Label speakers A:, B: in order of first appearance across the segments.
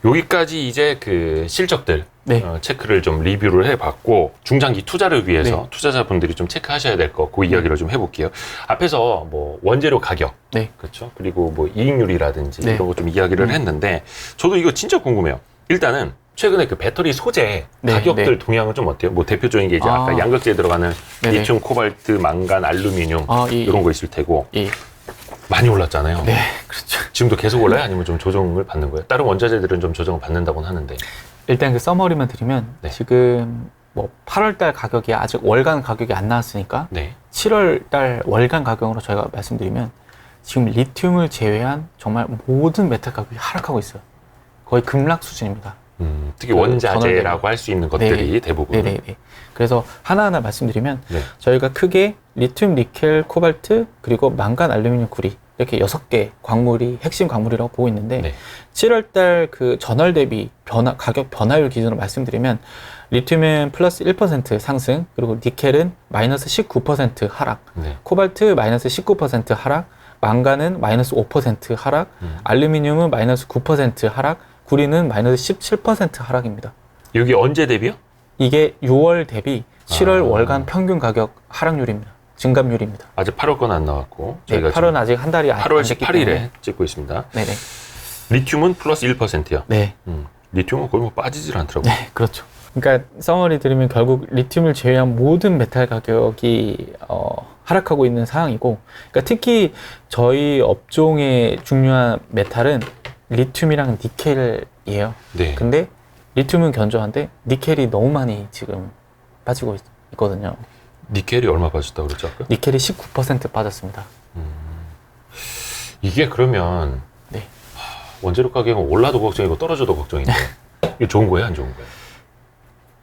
A: 여기까지 이제 그 실적들
B: 네.
A: 체크를 좀 리뷰를 해봤고 중장기 투자를 위해서
B: 네.
A: 투자자분들이 좀 체크하셔야 될 거 그 이야기를 좀 해볼게요. 앞에서 뭐 원재료 가격,
B: 네.
A: 그렇죠? 그리고 뭐 이익률이라든지
B: 네.
A: 이런 거 좀 이야기를 했는데 저도 이거 진짜 궁금해요. 일단은 최근에 그 배터리 소재
B: 네,
A: 가격들
B: 네.
A: 동향은 좀 어때요? 뭐 대표적인 게 이제 아까 양극재에 들어가는
B: 네네.
A: 리튬, 코발트, 망간, 알루미늄 이런 거 있을 테고
B: 예.
A: 많이 올랐잖아요.
B: 네, 그렇죠.
A: 지금도 계속 올라요? 아니면 좀 조정을 받는 거예요? 다른 원자재들은 좀 조정을 받는다고는 하는데.
B: 일단 그 서머리만 드리면
A: 네.
B: 지금 뭐 8월달 가격이 아직 월간 가격이 안 나왔으니까
A: 네.
B: 7월달 월간 가격으로 저희가 말씀드리면 지금 리튬을 제외한 정말 모든 메탈 가격이 하락하고 있어요. 거의 급락 수준입니다.
A: 특히
B: 그
A: 원자재라고 할 수 있는 것들이
B: 네.
A: 대부분.
B: 네네네. 그래서 하나하나 말씀드리면
A: 네.
B: 저희가 크게 리튬, 니켈, 코발트, 그리고 망간, 알루미늄, 구리 이렇게 6개 광물이 핵심 광물이라고 보고 있는데
A: 네.
B: 7월달 그 전월 대비 가격 변화율 기준으로 말씀드리면 리튬은 플러스 1% 상승, 그리고 니켈은 마이너스 19% 하락,
A: 네.
B: 코발트 마이너스 19% 하락, 망간은 마이너스 5% 하락, 알루미늄은 마이너스 9% 하락, 구리는 마이너스 17% 하락입니다.
A: 여기 언제 대비요?
B: 이게 6월 대비 7월 월간 평균 가격 하락률입니다. 증감률입니다.
A: 아직 8월 건 안 나왔고
B: 네,
A: 저희가
B: 8월은 아직 한 달이 안
A: 8월
B: 됐기
A: 18일에
B: 때문에.
A: 찍고 있습니다.
B: 네네.
A: 리튬은 플러스 1%요.
B: 네.
A: 리튬은 거의 뭐 빠지질 않더라고요.
B: 네, 그렇죠. 그러니까 서머리 드리면 결국 리튬을 제외한 모든 메탈 가격이 하락하고 있는 상황이고, 그러니까 특히 저희 업종의 중요한 메탈은 리튬이랑 니켈이에요.
A: 네.
B: 근데 리튬은 견조한데 니켈이 너무 많이 지금 빠지고 있거든요.
A: 니켈이 얼마 빠졌다고 그랬죠? 아까?
B: 니켈이 19% 빠졌습니다.
A: 이게 그러면
B: 네.
A: 원재료 가격은 올라도 걱정이고 떨어져도 걱정인데 이게 좋은 거예요, 안 좋은 거예요?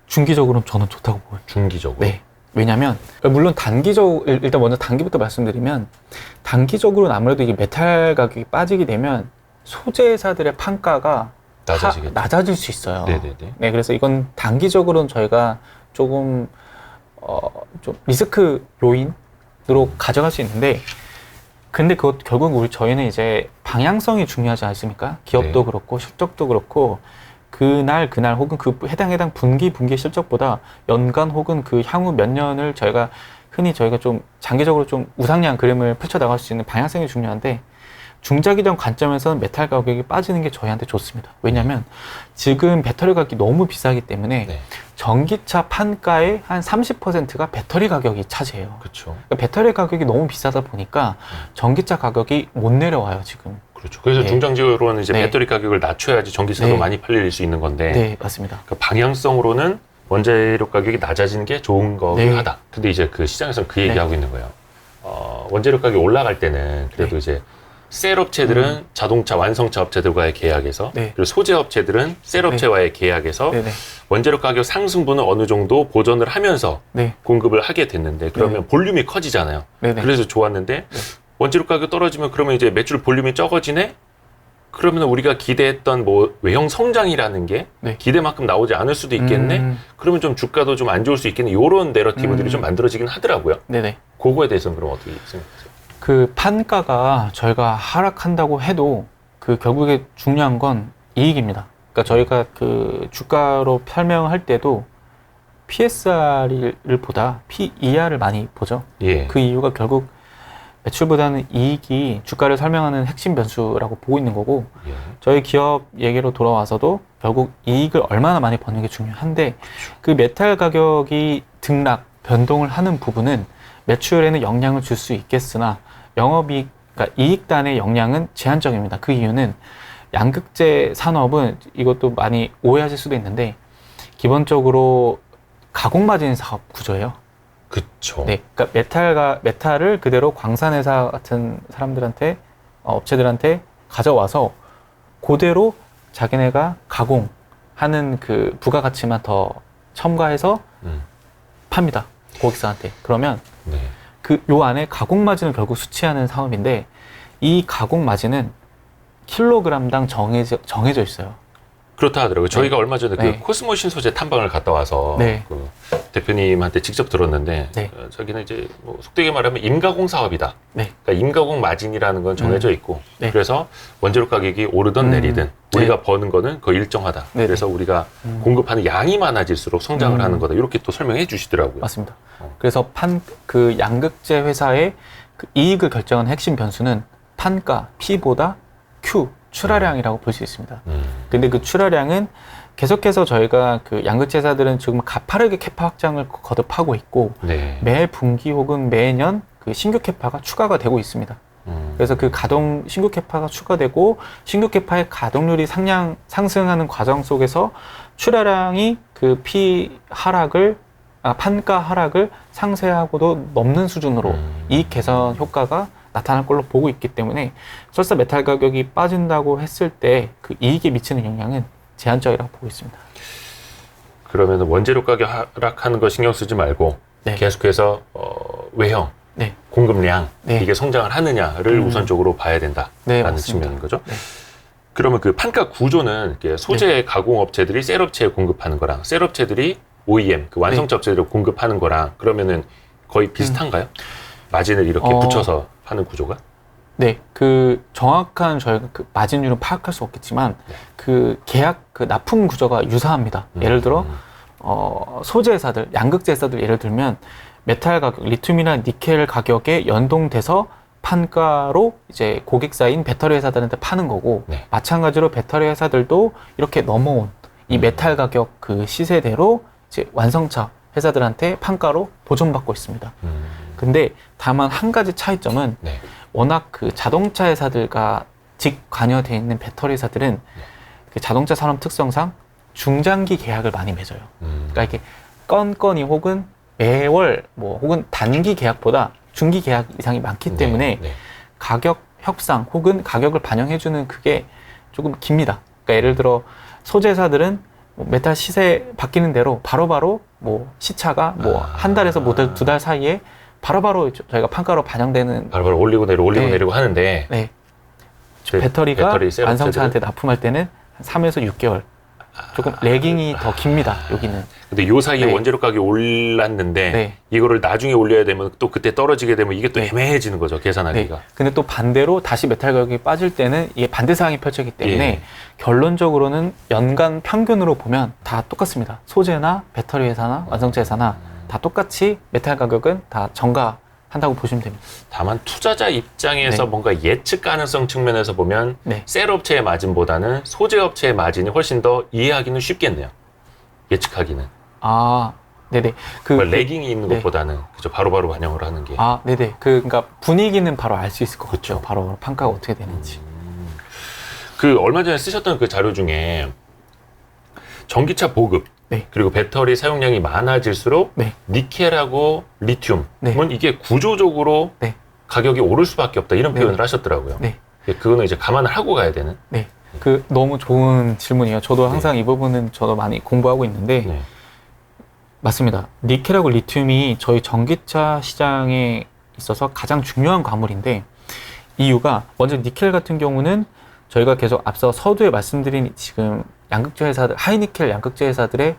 B: 중기적으로는 저는 좋다고 보여요.
A: 중기적으로?
B: 네. 왜냐면 물론 일단 먼저 단기부터 말씀드리면 단기적으로는 아무래도 이게 메탈 가격이 빠지게 되면 소재사들의 판가가
A: 낮아지겠죠.
B: 낮아질 수 있어요.
A: 네네네.
B: 네, 그래서 이건 단기적으로는 저희가 조금 좀 리스크 요인으로 가져갈 수 있는데, 근데 그것 결국 저희는 이제 방향성이 중요하지 않습니까? 기업도
A: 네.
B: 그렇고 실적도 그렇고 그날 혹은 그 해당 분기 실적보다 연간 혹은 그 향후 몇 년을 흔히 저희가 좀 장기적으로 좀 우상향 그림을 펼쳐 나갈 수 있는 방향성이 중요한데, 중장기적 관점에서는 메탈 가격이 빠지는 게 저희한테 좋습니다. 왜냐하면 지금 배터리 가격이 너무 비싸기 때문에
A: 네.
B: 전기차 판가의 한 30%가 배터리 가격이 차지해요.
A: 그렇죠.
B: 그러니까 배터리 가격이 너무 비싸다 보니까 전기차 가격이 못 내려와요, 지금.
A: 그렇죠. 그래서
B: 네.
A: 중장기적으로는 이제
B: 네.
A: 배터리 가격을 낮춰야지 전기차도
B: 네.
A: 많이 팔릴 수 있는 건데
B: 네, 맞습니다.
A: 그 방향성으로는 원재료 가격이 낮아지는 게 좋은 거긴
B: 네.
A: 하다. 근데 이제 그 시장에서는 그 얘기하고
B: 네.
A: 있는 거예요. 원재료 가격이 올라갈 때는 그래도
B: 네.
A: 이제 셀 업체들은 자동차 완성차 업체들과의 계약에서
B: 네.
A: 그리고 소재 업체들은 셀 업체와의 계약에서
B: 네네.
A: 원재료 가격 상승분을 어느 정도 보전을 하면서
B: 네.
A: 공급을 하게 됐는데 그러면 볼륨이 커지잖아요.
B: 네네.
A: 그래서 좋았는데 원재료 가격 떨어지면 그러면 이제 매출 볼륨이 적어지네? 그러면 우리가 기대했던 뭐 외형 성장이라는 게
B: 네.
A: 기대만큼 나오지 않을 수도 있겠네? 그러면 좀 주가도 좀 안 좋을 수 있겠네? 이런 내러티브들이 좀 만들어지긴 하더라고요.
B: 네네.
A: 그거에 대해서는 그럼 어떻게 생각하세요?
B: 그 판가가 저희가 하락한다고 해도 그 결국에 중요한 건 이익입니다. 그러니까 저희가 그 주가로 설명할 때도 PSR을 보다 PER을 많이 보죠.
A: 예.
B: 그 이유가 결국 매출보다는 이익이 주가를 설명하는 핵심 변수라고 보고 있는 거고,
A: 예.
B: 저희 기업 얘기로 돌아와서도 결국 이익을 얼마나 많이 버는 게 중요한데, 그 메탈 가격이 등락, 변동을 하는 부분은 매출에는 영향을 줄 수 있겠으나 영업이익, 그러니까 이익단의 영향은 제한적입니다. 그 이유는 양극재 산업은 이것도 많이 오해하실 수도 있는데 기본적으로 가공마진 사업 구조예요.
A: 그쵸.
B: 네, 그러니까 메탈을 그대로 광산회사 같은 사람들한테 업체들한테 가져와서 그대로 자기네가 가공하는 그 부가가치만 더 첨가해서 팝니다. 고객사한테. 그러면
A: 네.
B: 요 안에 가공 마진을 결국 수취하는 사업인데, 이 가공 마진은 킬로그램당 정해져 있어요.
A: 그렇다 하더라고요. 저희가 얼마 전에
B: 네.
A: 그 코스모 신소재 탐방을 갔다 와서
B: 네.
A: 그 대표님한테 직접 들었는데
B: 네.
A: 저기는 이제 뭐 속되게 말하면 임가공 사업이다.
B: 네.
A: 그러니까 임가공 마진이라는 건 정해져 있고
B: 네.
A: 그래서 원재료 가격이 오르든 내리든 우리가
B: 네.
A: 버는 거는 그거 일정하다.
B: 네.
A: 그래서 우리가 공급하는 양이 많아질수록 성장을 하는 거다. 이렇게 또 설명해 주시더라고요.
B: 맞습니다. 그래서 그 양극재 회사의 그 이익을 결정하는 핵심 변수는 판가 P보다 Q, 출하량이라고 볼 수 있습니다. 근데 그 출하량은 계속해서 저희가 그 양극재 회사들은 지금 가파르게 캐파 확장을 거듭하고 있고
A: 네.
B: 매 분기 혹은 매년 그 신규 캐파가 추가가 되고 있습니다. 그래서 그 신규 캐파가 추가되고 신규 캐파의 가동률이 상승하는 과정 속에서 출하량이 그 판가 하락을 상쇄하고도 넘는 수준으로 이익 개선 효과가 나타날 걸로 보고 있기 때문에 설사 메탈 가격이 빠진다고 했을 때 그 이익에 미치는 영향은 제한적이라고 보고 있습니다.
A: 그러면 원재료 가격 하락하는 거 신경 쓰지 말고
B: 네.
A: 계속해서 외형,
B: 네.
A: 공급량
B: 네.
A: 이게 성장을 하느냐를 우선적으로 봐야 된다라는
B: 네, 맞습니다.
A: 측면인 거죠.
B: 네.
A: 그러면 그 판가 구조는 이렇게 소재 가공업체들이 셀업체에 공급하는 거랑 셀업체들이 OEM, 그 완성차 업체들이 공급하는 거랑 그러면은 거의 비슷한가요? 마진을 이렇게 붙여서 하는 구조가?
B: 네, 그 정확한 저희가 그 마진율은 파악할 수 없겠지만 그 계약 그 납품 구조가 유사합니다. 예를 들어 소재 회사들, 양극재 회사들 예를 들면 메탈 가격, 리튬이나 니켈 가격에 연동돼서 판가로 이제 고객사인 배터리 회사들한테 파는 거고
A: 네.
B: 마찬가지로 배터리 회사들도 이렇게 넘어온 이 메탈 가격 그 시세대로 이제 완성차 회사들한테 판가로 보존받고 있습니다. 근데 다만 한 가지 차이점은
A: 네.
B: 워낙 그 자동차 회사들과 직관여되어 있는 배터리 회사들은 그 자동차 산업 특성상 중장기 계약을 많이 맺어요. 그러니까 이렇게 건건이 혹은 매월 뭐 혹은 단기 계약보다 중기 계약 이상이 많기 때문에
A: 네.
B: 가격 협상 혹은 가격을 반영해주는 그게 조금 깁니다. 그러니까 예를 들어 소재 회사들은 뭐 메탈 시세 바뀌는 대로 바로바로 뭐 시차가 뭐 한 달에서 뭐 두 달 사이에 바로바로 저희가 판가로 반영되는
A: 바로바로 올리고 내리고 올리고
B: 네.
A: 내리고 하는데
B: 네.
A: 그
B: 배터리가
A: 배터리 셀업체들은-
B: 완성차한테 납품할 때는 한 3에서 6개월 조금 레깅이 더 깁니다. 여기는.
A: 근데 요 사이에
B: 네.
A: 원재료 가격이 올랐는데
B: 네.
A: 이거를 나중에 올려야 되면 또 그때 떨어지게 되면 이게 또
B: 네.
A: 애매해지는 거죠.
B: 네.
A: 계산하기가.
B: 근데 또 반대로 다시 메탈 가격이 빠질 때는 이게 반대 상황이 펼쳐지기 때문에
A: 예.
B: 결론적으로는 연간 평균으로 보면 다 똑같습니다. 소재나 배터리 회사나 완성차 회사나 다 똑같이 메탈 가격은 다 증가한다고 보시면 됩니다.
A: 다만 투자자 입장에서
B: 네.
A: 뭔가 예측 가능성 측면에서 보면
B: 네.
A: 셀업체의 마진보다는 소재업체의 마진이 훨씬 더 이해하기는 쉽겠네요. 예측하기는.
B: 아, 네네.
A: 레깅이 있는
B: 네.
A: 것보다는 그죠. 바로바로 반영을 하는 게.
B: 아, 네네. 그러니까 분위기는 바로 알 수 있을 것
A: 그쵸.
B: 같죠. 바로 판가가 어떻게 되는지.
A: 그 얼마 전에 쓰셨던 그 자료 중에 전기차 보급
B: 네.
A: 그리고 배터리 사용량이 많아질수록
B: 네.
A: 니켈하고 리튬은
B: 네.
A: 이게 구조적으로
B: 네.
A: 가격이 오를 수밖에 없다 이런
B: 네.
A: 표현을 하셨더라고요.
B: 네.
A: 그거는 이제 감안을 하고 가야 되는.
B: 네. 그 너무 좋은 질문이에요. 저도 항상 이 부분은 저도 많이 공부하고 있는데
A: 네.
B: 맞습니다. 니켈하고 리튬이 저희 전기차 시장에 있어서 가장 중요한 과물인데 이유가 먼저 니켈 같은 경우는 저희가 계속 앞서 서두에 말씀드린 지금 양극재 회사들, 하이니켈 양극재 회사들의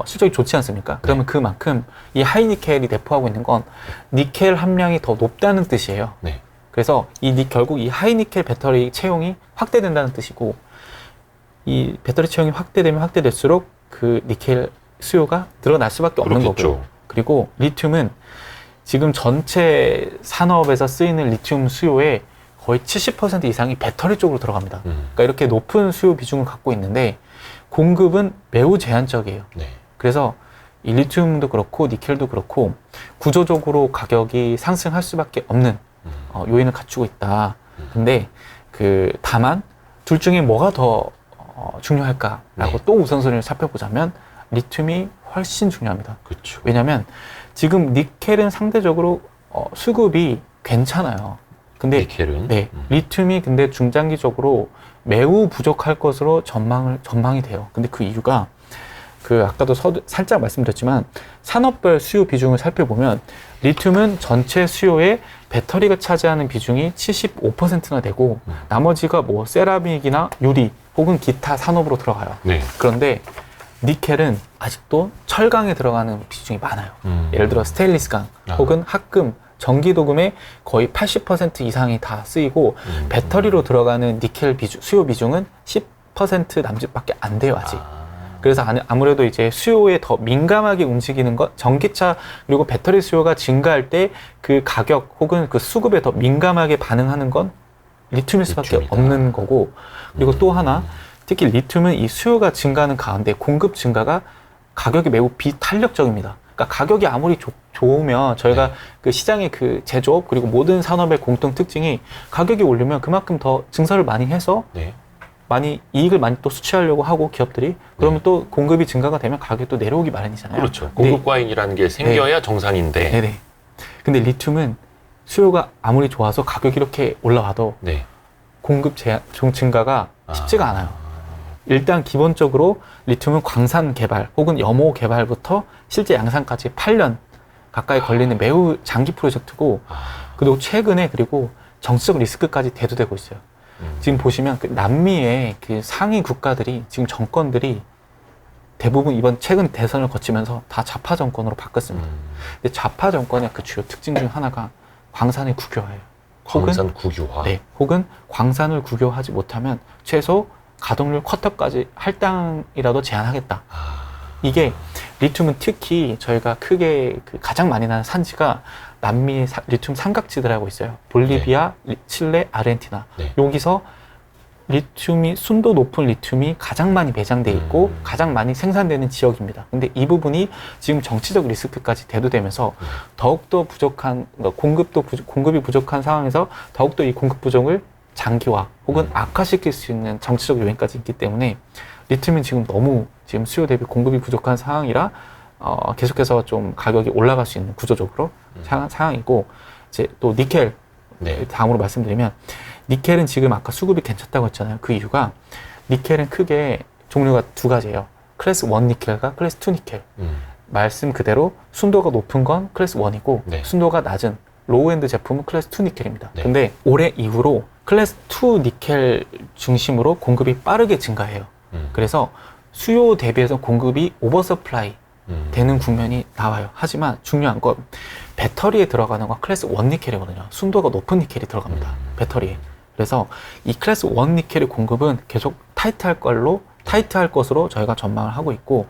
B: 실적이 좋지 않습니까? 그러면 그만큼 이 하이니켈이 내포하고 있는 건 니켈 함량이 더 높다는 뜻이에요.
A: 네.
B: 그래서 결국 이 하이니켈 배터리 채용이 확대된다는 뜻이고 이 배터리 채용이 확대되면 확대될수록 그 니켈 수요가 늘어날 수밖에 없는
A: 그렇겠죠.
B: 거고요. 그리고 리튬은 지금 전체 산업에서 쓰이는 리튬 수요의 거의 70% 이상이 배터리 쪽으로 들어갑니다. 그러니까 이렇게 높은 수요 비중을 갖고 있는데 공급은 매우 제한적이에요.
A: 네.
B: 그래서 이 리튬도 그렇고 니켈도 그렇고 구조적으로 가격이 상승할 수밖에 없는 요인을 갖추고 있다. 근데 다만 둘 중에 뭐가 더 중요할까라고
A: 네.
B: 또 우선순위를 살펴보자면 리튬이 훨씬 중요합니다.
A: 그렇죠.
B: 왜냐하면 지금 니켈은 상대적으로 수급이 괜찮아요. 근데
A: 니켈은
B: 네, 리튬이 근데 중장기적으로 매우 부족할 것으로 전망이 돼요. 근데 그 이유가 아까도 살짝 말씀드렸지만 산업별 수요 비중을 살펴보면 리튬은 전체 수요의 배터리가 차지하는 비중이 75%나 되고 나머지가 뭐 세라믹이나 유리 혹은 기타 산업으로 들어가요.
A: 네.
B: 그런데 니켈은 아직도 철강에 들어가는 비중이 많아요. 예를 들어 스테인리스강
A: 아.
B: 혹은 합금, 전기도금의 거의 80% 이상이 다 쓰이고 배터리로 들어가는 니켈 수요 비중은 10% 남짓밖에 안 돼요, 아직. 그래서 아무래도 이제 수요에 더 민감하게 움직이는 것, 전기차 그리고 배터리 수요가 증가할 때 그 가격 혹은 그 수급에 더 민감하게 반응하는 건 리튬일 수밖에
A: 리튬이다.
B: 없는 거고, 그리고 또 하나, 특히 리튬은 이 수요가 증가하는 가운데 공급 증가가 가격이 매우 비탄력적입니다. 그러니까 가격이 아무리 좋으면 저희가
A: 네.
B: 그 시장의 그 제조업 그리고 모든 산업의 공통 특징이 가격이 오르면 그만큼 더 증설을 많이 해서
A: 네.
B: 많이 이익을 많이 또 수취하려고 하고 기업들이 그러면 또 공급이 증가가 되면 가격이 또 내려오기 마련이잖아요.
A: 그렇죠. 공급 과잉이라는 게 생겨야 정상인데.
B: 네네. 근데 리튬은 수요가 아무리 좋아서 가격이 이렇게 올라와도
A: 네.
B: 공급 증가가 쉽지가 않아요. 일단 기본적으로 리튬은 광산 개발 혹은 염호 개발부터 실제 양산까지 8년 가까이 걸리는 매우 장기 프로젝트고, 그리고 최근에 그리고 정치적 리스크까지 대두되고 있어요. 지금 보시면 그 남미의 그 상위 국가들이 지금 정권들이 대부분 이번 최근 대선을 거치면서 다 좌파 정권으로 바뀌었습니다. 근데 좌파 정권의 그 주요 특징 중 하나가 광산의 국유화예요.
A: 광산 국유화.
B: 네, 혹은 광산을 국유화하지 못하면 최소 가동률 쿼터까지 할당이라도 제한하겠다. 이게 리튬은 특히 저희가 크게 그 가장 많이 나는 산지가 남미 리튬 삼각지대라고 있어요. 볼리비아, 칠레, 아르헨티나.
A: 네.
B: 여기서 리튬이 순도 높은 리튬이 가장 많이 매장돼 있고 가장 많이 생산되는 지역입니다. 근데 이 부분이 지금 정치적 리스크까지 대두되면서 더욱더 부족한 공급이 부족한 상황에서 더욱더 이 공급 부족을 장기화 혹은 악화시킬 수 있는 정치적 요인까지 있기 때문에 리튬은 지금 너무 지금 수요 대비 공급이 부족한 상황이라 계속해서 좀 가격이 올라갈 수 있는 구조적으로 상황이고, 이제 또 니켈
A: 네.
B: 다음으로 말씀드리면 니켈은 지금 아까 수급이 괜찮다고 했잖아요. 그 이유가 니켈은 크게 종류가 두 가지예요. 클래스 1 니켈과 클래스 2 니켈. 말씀 그대로 순도가 높은 건 클래스 1이고
A: 네.
B: 순도가 낮은 로우엔드 제품은 클래스 2 니켈입니다.
A: 네.
B: 근데 올해 이후로 클래스 2 니켈 중심으로 공급이 빠르게 증가해요. 그래서 수요 대비해서 공급이 오버서플라이 되는 국면이 나와요. 하지만 중요한 건 배터리에 들어가는 건 클래스 1 니켈이거든요. 순도가 높은 니켈이 들어갑니다. 배터리에. 그래서 이 클래스 1 니켈의 공급은 계속 타이트할 것으로 저희가 전망을 하고 있고,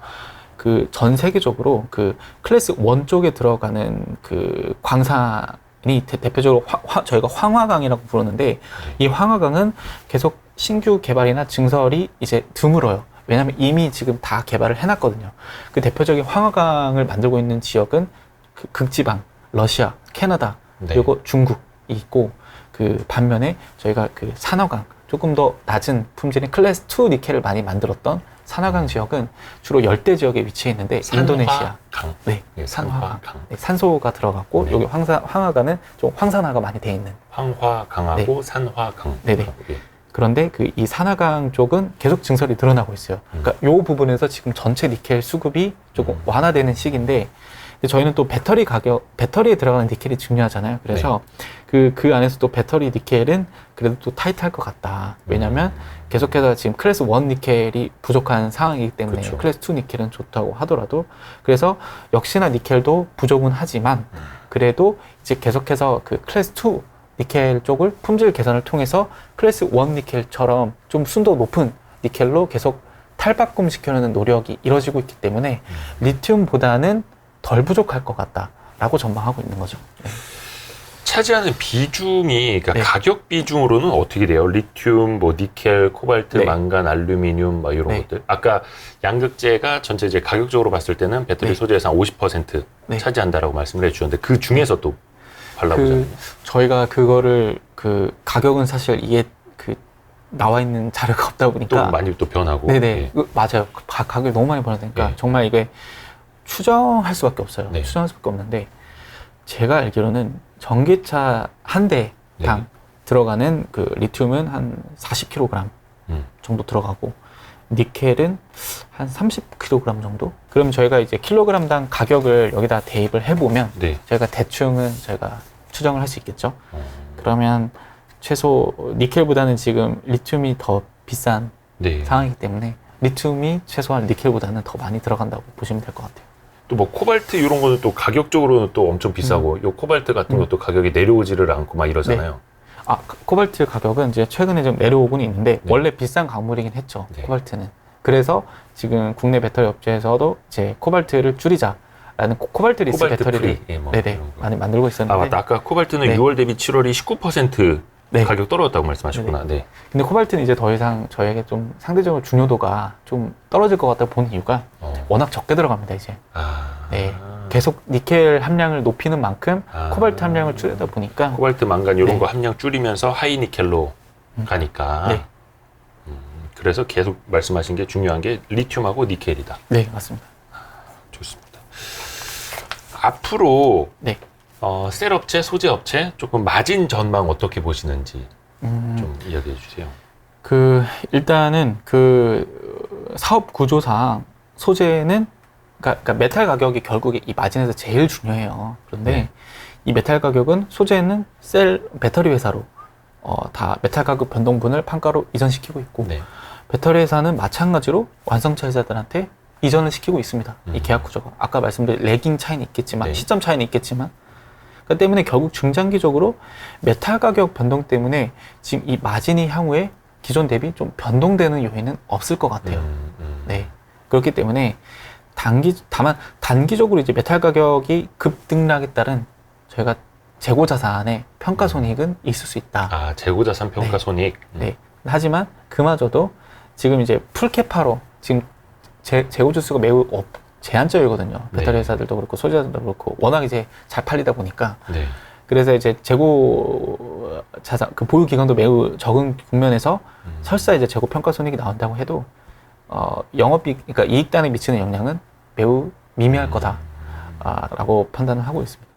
B: 그 전 세계적으로 그 클래스 1 쪽에 들어가는 그 광산이 대표적으로 저희가 황화강이라고 부르는데, 이 황화강은 계속 신규 개발이나 증설이 이제 드물어요. 왜냐하면 이미 지금 다 개발을 해놨거든요. 그 대표적인 황화강을 만들고 있는 지역은 그 극지방, 러시아, 캐나다,
A: 네.
B: 그리고 중국이 있고, 그 반면에 저희가 그 산화강, 조금 더 낮은 품질인 클래스 2 니켈을 많이 만들었던 산화강 지역은 주로 열대 지역에 위치해 있는데 인도네시아,
A: 강.
B: 네,
A: 네,
B: 산화강,
A: 산화강.
B: 네, 산소가 들어갔고
A: 네.
B: 여기 황화강은 좀 황산화가 많이 돼 있는.
A: 황화강하고 산화강.
B: 네네.
A: 예.
B: 그런데 그 이 산화강 쪽은 계속 증설이 늘어나고 있어요. 그러니까 이 부분에서 지금 전체 니켈 수급이 조금 완화되는 시기인데, 근데 저희는 또 배터리에 들어가는 니켈이 중요하잖아요. 그래서 그 안에서 또 배터리 니켈은 그래도 또 타이트할 것 같다. 왜냐면 계속해서 지금 클래스 1 니켈이 부족한 상황이기 때문에
A: 그쵸.
B: 클래스 2 니켈은 좋다고 하더라도, 그래서 역시나 니켈도 부족은 하지만 그래도 이제 계속해서 그 클래스 2 니켈 쪽을 품질 개선을 통해서 클래스 1 니켈처럼 좀 순도 높은 니켈로 계속 탈바꿈 시켜내는 노력이 이루어지고 있기 때문에 리튬보다는 덜 부족할 것 같다라고 전망하고 있는 거죠. 네.
A: 차지하는 비중이, 그러니까
B: 네.
A: 가격 비중으로는 어떻게 돼요? 리튬, 뭐 니켈, 코발트,
B: 네.
A: 망간, 알루미늄, 뭐 이런
B: 네.
A: 것들. 아까 양극재가 전체 이제 가격적으로 봤을 때는 배터리
B: 네.
A: 소재에서 한 50%
B: 네.
A: 차지한다라고 말씀을 해주셨는데, 그 중에서 또 발라보자면.
B: 저희가 그거를 그 가격은 사실 이게 그 나와 있는 자료가 없다 보니까
A: 또 많이 또 변하고.
B: 네네.
A: 예.
B: 맞아요. 가격이 너무 많이 변하니까
A: 네.
B: 정말 이게 추정할 수밖에 없어요.
A: 네.
B: 추정할 수밖에 없는데, 제가 알기로는 전기차 한 대당
A: 네.
B: 들어가는 그 리튬은 한 40kg 정도 들어가고, 니켈은 한 30kg 정도? 그럼 저희가 이제 킬로그램당 가격을 여기다 대입을 해보면
A: 네.
B: 저희가 대충은 저희가 추정을 할 수 있겠죠. 그러면 최소 니켈보다는 지금 리튬이 더 비싼
A: 네.
B: 상황이기 때문에 리튬이 최소한 니켈보다는 더 많이 들어간다고 보시면 될 것 같아요.
A: 또 뭐 코발트 이런 거는 또 가격적으로는 또 엄청 비싸고 요 코발트 같은 것도 가격이 내려오지를 않고 막 이러잖아요.
B: 코발트 가격은 이제 최근에 좀 내려오고는 있는데
A: 네.
B: 원래 비싼 광물이긴 했죠.
A: 네.
B: 코발트는. 그래서 지금 국내 배터리 업체에서도 이제 코발트를 줄이자라는 코발트 리스
A: 코발트
B: 배터리를
A: 프리, 예, 뭐
B: 네네
A: 이런 거.
B: 많이 만들고 있었는데
A: 맞다. 아까 코발트는
B: 네.
A: 6월 대비 7월이 19%
B: 네.
A: 가격 떨어졌다고 말씀하셨구나. 네.
B: 근데 코발트는 이제 더 이상 저에게 좀 상대적으로 중요도가 좀 떨어질 것 같다 보는 이유가 워낙 적게 들어갑니다 이제. 네. 계속 니켈 함량을 높이는 만큼 코발트 함량을 줄이다 보니까
A: 코발트, 망간 이런
B: 네.
A: 거 함량 줄이면서 하이 니켈로 가니까.
B: 네.
A: 그래서 계속 말씀하신 게 중요한 게 리튬하고 니켈이다.
B: 네 맞습니다.
A: 좋습니다. 앞으로
B: 네.
A: 셀 업체, 소재 업체 조금 마진 전망 어떻게 보시는지 좀 이야기해 주세요.
B: 일단은 사업 구조상 소재는 그러니까 메탈 가격이 결국에 이 마진에서 제일 중요해요. 그런데
A: 네.
B: 이 메탈 가격은 소재는 배터리 회사로 다 메탈 가격 변동분을 판가로 이전시키고 있고
A: 네. 배터리
B: 배터리 회사는 마찬가지로 완성차 회사들한테 이전을 시키고 있습니다. 이 계약 구조가 아까 말씀드린 레깅 차이는 있겠지만
A: 네.
B: 시점 차이는 있겠지만 그 때문에 결국 중장기적으로 메탈 가격 변동 때문에 지금 이 마진이 향후에 기존 대비 좀 변동되는 요인은 없을 것 같아요. 네. 그렇기 때문에 다만 단기적으로 이제 메탈 가격이 급등락에 따른 저희가 재고 자산의 평가 손익은 있을 수 있다.
A: 재고 자산 평가
B: 네.
A: 손익.
B: 네. 하지만 그마저도 지금 이제 풀캐파로 지금 재고 주수가 매우 제한적이거든요. 배터리
A: 네.
B: 회사들도 그렇고 소재사들도 그렇고 워낙 이제 잘 팔리다 보니까
A: 네.
B: 그래서 이제 재고 자산 보유 기간도 매우 적은 국면에서 설사 이제 재고 평가 손익이 나온다고 해도 영업이익 그러니까 이익단에 미치는 영향은 매우 미미할 거다라고 판단을 하고 있습니다.